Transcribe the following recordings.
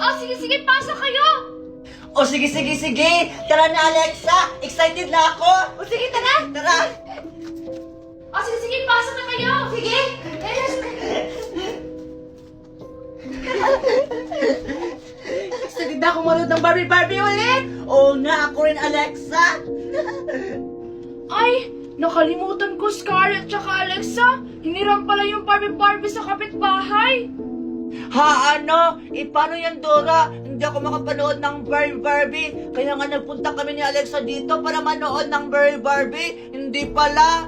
Oh, sige, pasok kayo! O sige. Tara na, Alexa. Excited na ako. O sige, tara! Tara. Oh, sige, pasok na kayo! Sige! Excited na ako manood ng Barbie ulit. Oo nga, ako rin, Alexa. Ay, nakalimutan ko, Scarlett tsaka Alexa. Hiniram pala yung Barbie sa kapitbahay. Ha, ano? Paano yan, Dora? Hindi ako makapanood ng Barbie. Kaya nga nagpunta kami ni Alexa dito para manood ng Barbie. Hindi pala.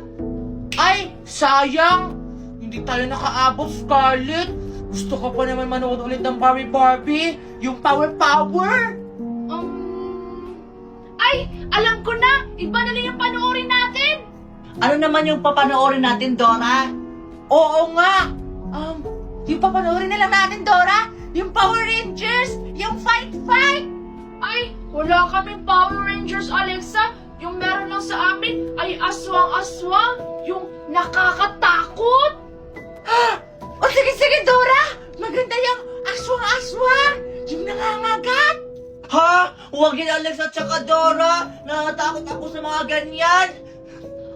Ay, sayang! Hindi tayo nakaabot, Scarlett. Gusto ko pa naman manood ulit ng Barbie. Yung power! Ay, alam ko na! Iba na lang yung panoorin natin! Ano naman yung papanoorin natin, Dora? Oo nga! Yung papanoorin na lang natin, Dora! Yung Power Rangers! Yung Fight! Ay, wala kaming Power Rangers, Alexa. Yung meron lang sa amin ay aswang, yung nakakatakot. O sige, Dora! Maganda yung aswang! Yung nangangagat! Ha? Huwag yun, Alexa tsaka Dora. Natatakot ako sa mga ganyan.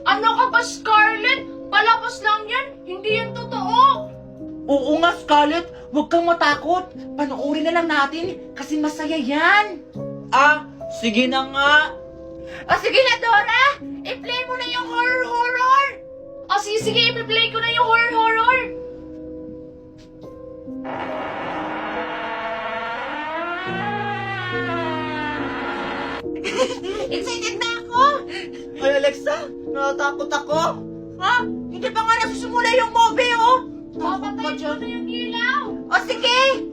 Ano ka ba, Scarlett? Palabas lang yan, hindi yan totoo. Oo nga, Scarlett! Huwag kang matakot! Panoorin na lang natin kasi masaya yan! Ah, sige na nga. O sige na, Dora! I-play mo na yung horror! O sige, i-play ko na yung horror. Excited na ako! Ay, Alexa, natatakot ako. Ha? Hindi pa nga nasusimula yung movie, oh! Papatayin ko na yung ilaw. O sige!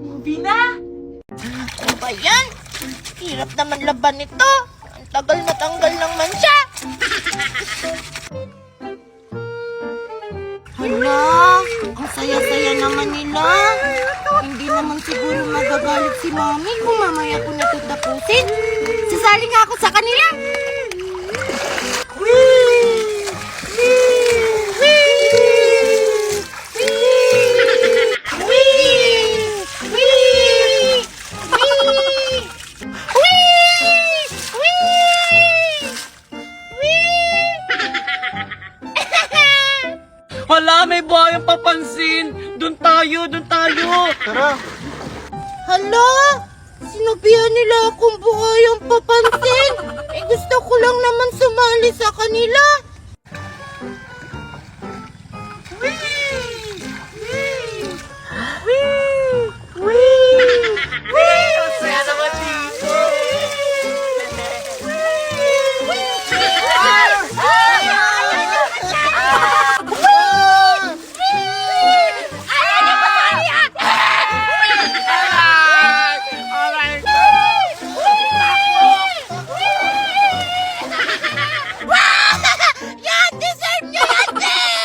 Movie na! Ano ba yan? Hirap naman laban nito. Ang tagal matanggal naman siya. Hala, ang saya-saya naman nila. Hindi naman siguro magagalit si Mami kung mamaya ko na ito tapusin. Sasali nga ako sa kanila. Hala, may buhayang papansin! Doon tayo! Tara. Hala! Sinabihan nila akong buhayang papansin. Gusto ko lang naman sumali sa kanila. Saya naman dito! Yan! Deserve nyo yan!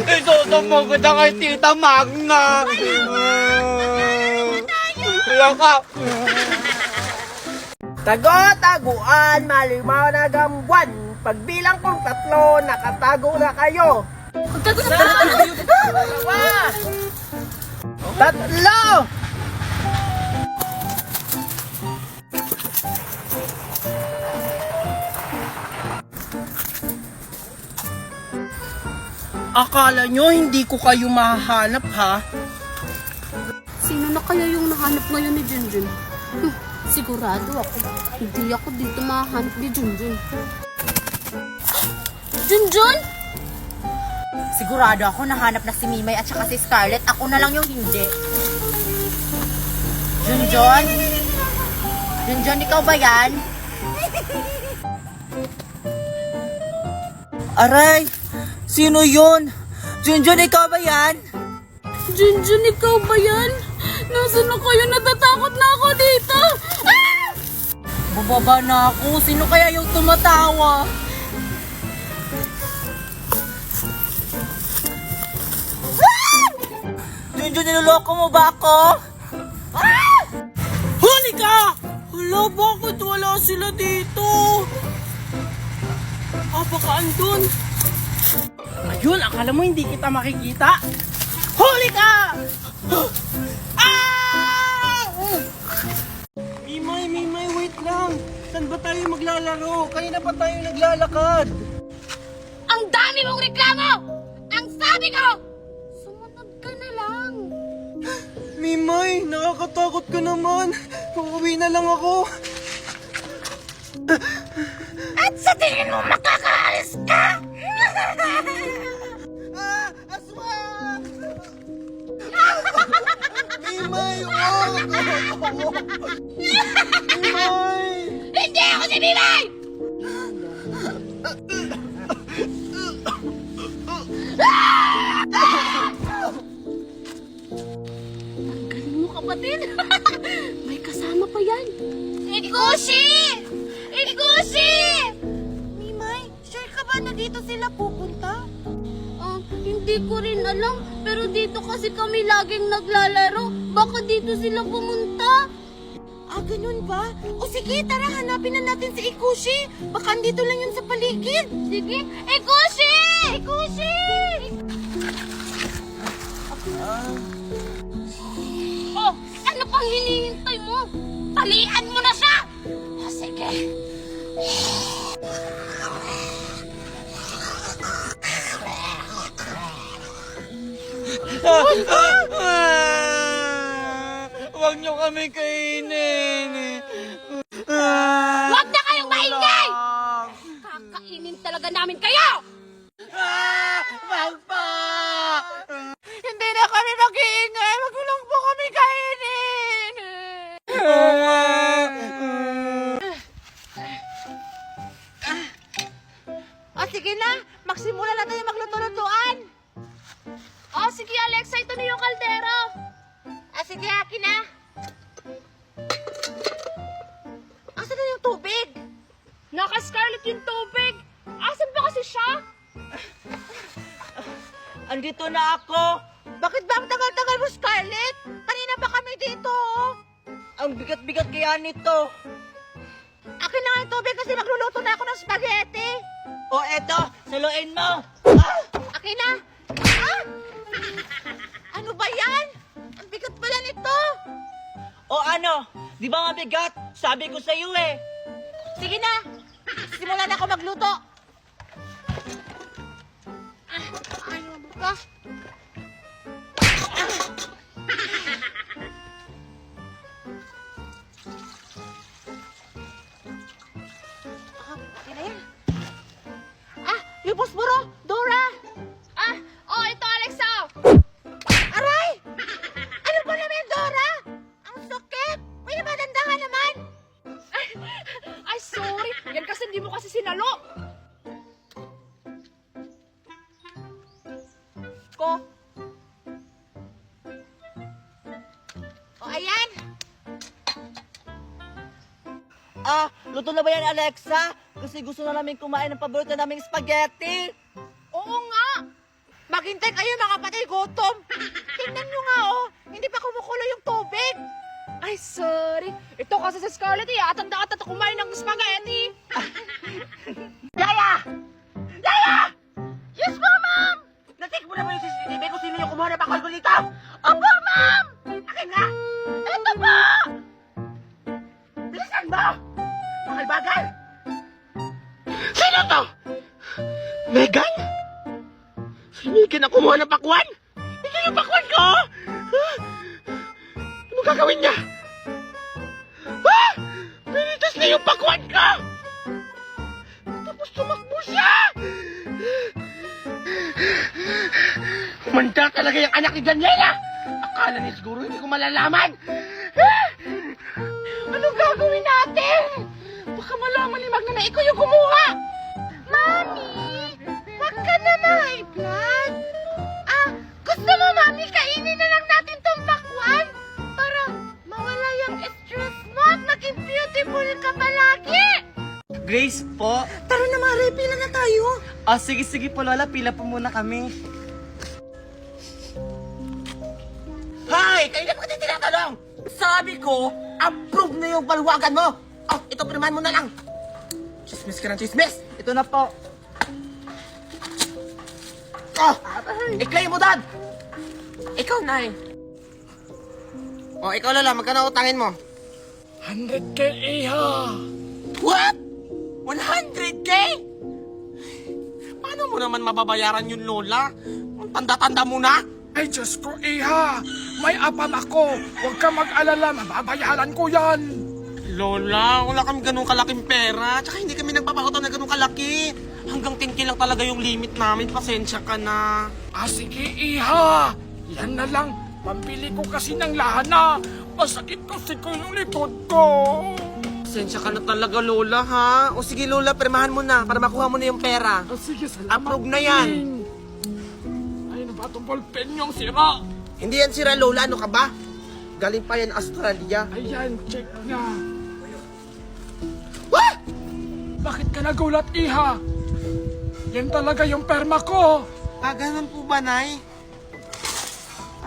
Isuto mo kita kay Tita Magna! Wala ka! Tago-taguan, malimaw na gambuan. Pagbilang kong 3, nakatago na kayo. 3! Akala nyo hindi ko kayo mahanap, ha? Sino na kaya yung nahanap ngayon ni Junjun? Sigurado ako. Hindi ako dito mahanap ni Junjun. Junjun? Sigurado ako nahanap na si Mimay at saka si Scarlett. Ako na lang yung hindi. Junjun? Junjun, ikaw ba yan? Aray! Sino yun? Junjun, ikaw ba yan? Junjun, ikaw ba yan? Nasaan na kayo? Natatakot na ako dito! Ah! Bababa na ako. Sino kaya yung tumatawa? Junjun, niloloko mo ba ako? Huli ka! Hala, bakit wala sila dito? Baka andun. Junjun, akala mo hindi kita makikita? Huli ka! Ah! Mimay, wait lang. Saan ba tayo maglalaro? Kanina pa tayo naglalakad. Ang dami mong reklamo! Ang sabi ko! Sumunod ka na lang. Mimay, nakakatakot ka naman. Uuwi na lang ako. At sa tingin mo makakaalis ka? Aswang! Mimay, wag! Mimay! Hindi ako si Mimay! Ang galing mo, kapatid. May kasama pa yan. Ikushi! Ikushi! Mimay, sure ka ba na dito sila pupunta? Hindi ko rin alam. Pero dito kasi kami laging naglalaro. Baka dito sila pumunta. Ah, ganun ba? O sige, tara, hanapin na natin si Ikushi. Baka andito lang yun sa paligid. Sige. Ikushi! Ikushi! Oh, ano pang hinihintay mo? Talian mo na siya! Oh, sige. Huwag niyo kami kainin. Huwag na kayong maingay! Kakainin talaga namin kayo! Wag pa! Hindi na kami mag-iingay. Wag mo lang po kami kainin. O sige na, magsimula na tayo magluto-lutuan. Oh, sige Alexa, ito na yung kaldero. Sige, akin na. Asan na yung tubig? Naka-Scarlett yung tubig. Asan ba kasi siya? Andito na ako. Bakit ba ang tagal-tagal mo, Scarlett? Kanina pa kami dito, oh. Ang bigat-bigat kaya nito. Akin na nga yung tubig kasi magluluto na ako ng spaghetti. O, eto, saluin mo. Akin na. Ano ba yan? Ang bigat pala nito. O ano, di ba mabigat? Sabi ko sa'yo eh. Sige na, simulan ako magluto. Ano ba? Yung posporo! Dora! Oh, ito Alexa. Aray! Ano ba naman, Dora? Ang sakit! May nabadandahan naman! Ay, sorry. Yan kasi hindi mo kasi sinalo. Ko. O, ayan! Luto na ba yan, Alexa? Kasi gusto na namin kumain ng paborito naming spaghetti. Oo nga. Maghintay kayo, mga patay gutom. Tingnan nyo nga, oh. Hindi pa kumukulo yung tubig. Ay, sorry. Ito kasi sa Scarlett, atanda-atanda kumain ng spaghetti. Yaya! Yaya! Yes po, ma'am! Natik mo na ba yung CCTV kung sino yung kumuha ng bakal ko dito? Opo, ma'am! Akin nga! Ito po! Bilisan mo! Bakal-bakal! Sino to? Megan? Si Megan ang kumuha ng pakwan? Ito yung pakwan ko! Ano gagawin niya? Pinitas na yung pakwan ko! Tapos tumakbo siya! Manda talaga yung anak ni Daniela! Akala niya siguro hindi ko malalaman! Anong gagawin natin? Baka malaman ni Magna na ikaw yung kumuha! Mami! Wag ka na ma-high blood! Gusto mo, Mami, kainin na lang natin tong pakwan para mawala yung stress mo at maging beautiful ka palagi! Grace po. Tara na, Mare, pila na tayo. Sige po, Lola. Pila po muna kami. Hay! Kayo na pa kasi tinatanong! Sabi ko, approve na yung paluwagan mo! Oh, ito, pirmahan mo na lang! 'Chismis ka ng chismis! Ito na po. I-claim mo, Dad! Ikaw, Nay. O, ikaw, Lola, magkano utangin mo? 100K, Iha. What? 100K? Paano mo naman mababayaran yun, Lola? Ang tanda-tanda mo na? Ay, Diyos ko, Iha. May apam ako. Huwag ka mag-alala. Mababayaran ko yan. Lola, wala kami ganun kalaking pera. Tsaka hindi kami nagpapautang na ganun kalaki. Hanggang 10K lang talaga yung limit namin. Pasensya ka na. Sige, Iha. Yan na lang. Pambili ko kasi ng lahana. Masakit kasi ko yung likod ko. Pasensya ka na talaga, Lola, ha? O sige, Lola, permahan mo na para makuha mo na yung pera. Sige, salamat. Approve na yan. Ay, na ba itong ballpen yung sira? Hindi yan sira, Lola. Ano ka ba? Galing pa yan Australia. Ayan, check nga. What? Bakit ka nagulat, Iha? Yan talaga yung perma ko. Ganun po ba, Nay?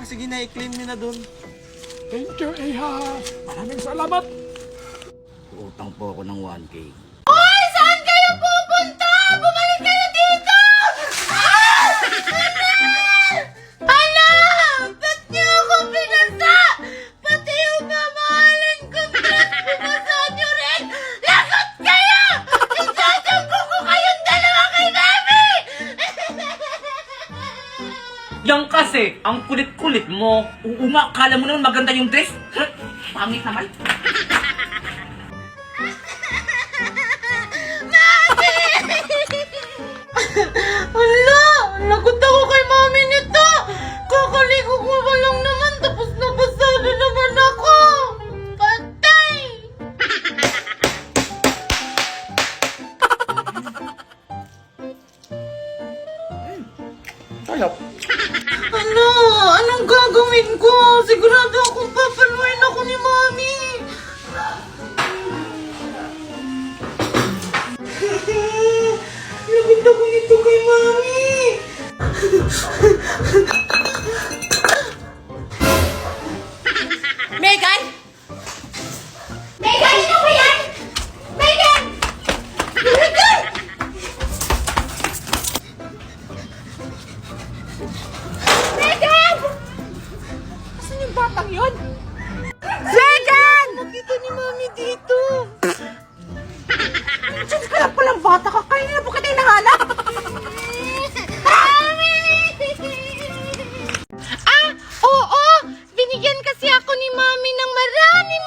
Sige na, i-claim nyo na dun. Thank you, Iha. Maraming salamat. Utang po ako ng 1K. Hoy! Saan kayo pupunta? Bumalik kayo dito! Hala! Ba't niyo ako pinasa? Pati yung mamahaling kong dress, pinasa niyo rin! Lagot kayo! Isasangko ko kayong dalawa kay Mami! Yang kasi, ang kulit-kulit mo. Oo nga, akala mo naman maganda yung dress. Pangit naman. Hala! Lagot ako kay Mami nito! Kakaligo ko pa lang naman, tapos nabasado naman ako! Patay! Sayap. Ano? Anong gagawin ko? Sigurado akong papaluin ako ni Mami! Lagot ako nito kay Mami! Megan! Megan! Sino ba yan? Megan! Megan! Megan! Asan yung batang yun? Megan! Nakita ni Mami dito. Diyan ka lang palang bata ka. Kaya na po kita hinahanap. Oo! Binigyan kasi ako ni Mami ng maraming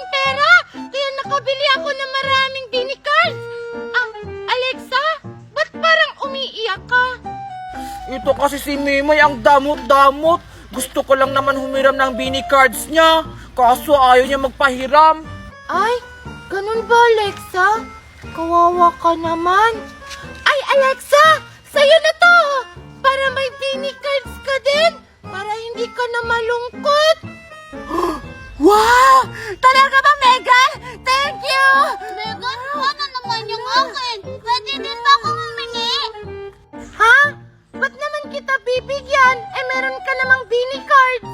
pera. Kaya nakabili ako ng maraming Bini cards. Alexa, ba't parang umiiyak ka? Ito kasi si Mimay ang damot-damot. Gusto ko lang naman humiram ng Bini cards niya. Kaso ayaw niya magpahiram. Ay, ganun ba, Alexa? Kawawa ka naman. Ay, Alexa! Sa'yo na to! Para may Bini cards ka din! Para hindi ka na malungkot! Wow! Talaga ba, Megan? Thank you! Megan, ano naman yung akin? Pwede din ba ako humingi? Ha? Ba't naman kita bibigyan? Meron ka namang Bini cards!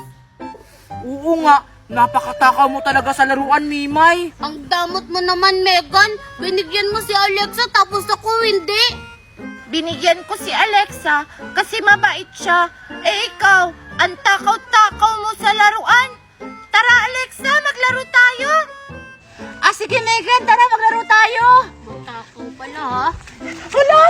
Oo nga, napakatakaw mo talaga sa laruan, Mimay. Ang damot mo naman, Megan. Binigyan mo si Alexa tapos ako hindi. Binigyan ko si Alexa kasi mabait siya. Ikaw, ang takaw-takaw mo sa laruan. Tara, Alexa, maglaro tayo. Sige, Megan, tara, maglaro tayo. Matakaw pala, ha? Hala!